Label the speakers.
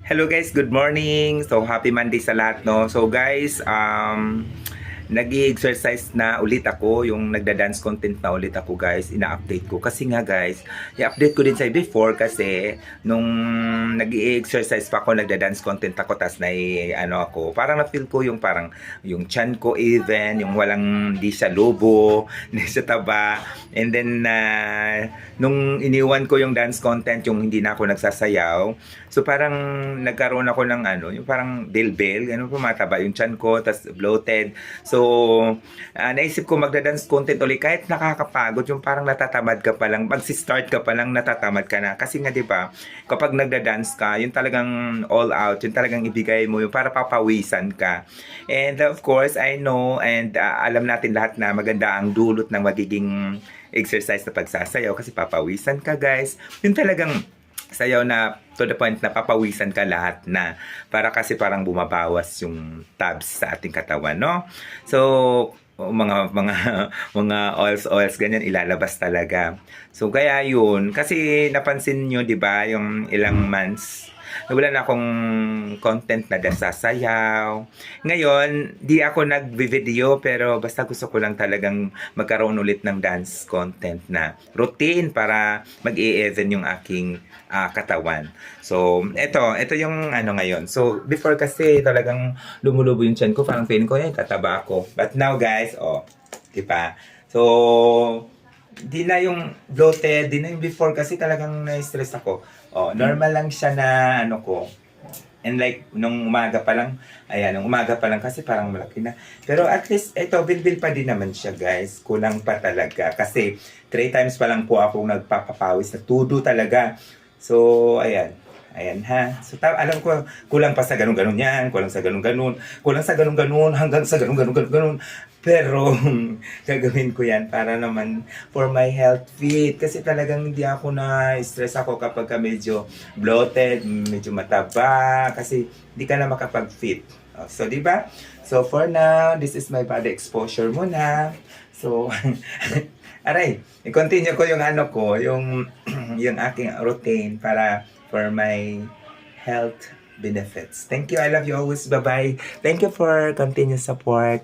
Speaker 1: Hello guys, good morning. So happy Monday sa lahat, no. So guys, nag-exercise na ulit ako, yung nagda-dance content na ulit ako guys, ina-update ko. Kasi nga guys, i-update ko din sa before kasi nung nag-exercise pa ako, nagda-dance content ako, tas na ano ako, parang na-feel ko yung parang yung chan ko even, yung walang, hindi siya lobo, hindi siya taba. And then, nung iniwan ko yung dance content, yung hindi na ako nagsasayaw, so parang nagkaroon ako ng ano, yung parang delbel, ano, pumataba yung chan ko, tas bloated. So, naisip ko magda-dance content ulit kahit nakakapagod, yung parang natatamad ka pa lang, magsi-start ka pa lang, natatamad ka na. Kasi nga 'di ba, kapag nagda-dance ka, yung talagang all out, yung talagang ibigay mo, yung para papawisan ka. And of course, I know and alam natin lahat na maganda ang dulot ng magiging exercise na pagsasayaw kasi papawisan ka guys. Yung talagang sayaw na to the point na papawisan ka lahat na para kasi parang bumabawas yung tabs sa ating katawan, no? So, mga mga oils ganyan ilalabas talaga. So kaya yun kasi napansin nyo 'di ba yung ilang months wala na akong content na sasayaw. Ngayon, di ako nagvi-video pero basta gusto ko lang talagang magkaroon ulit ng dance content na routine para mag-i-even yung aking katawan. So, ito yung ano ngayon. So, before kasi talagang lumulubo yung chan ko, parang feeling ko, tataba ako. But now guys, di ba? So, di na yung bloated, di na yung before kasi talagang na-stress ako. Normal lang siya na ano ko. And like, nung umaga pa lang, ayan, nung umaga pa lang kasi parang malaki na. Pero at least, ito, bilbil pa din naman siya, guys. Kulang pa talaga. Kasi, 3 times pa lang po ako nagpapapawis na tudo talaga. So, ayan. Ayan ha. So, alam ko, kulang pa sa ganun-ganun yan, kulang sa ganun-ganun, kulang sa ganun-ganun, hanggang sa ganun-ganun. Pero, gagawin ko yan para naman for my health fit. Kasi talagang hindi ako na-stress ako kapag medyo bloated, medyo mataba, kasi hindi ka na makapag-fit. So, di ba? So, for now, this is my body exposure muna. So, aray, i-continue ko yung ano ko, yung, yung aking routine para for my health benefits. Thank you. I love you always. Bye-bye. Thank you for continued support.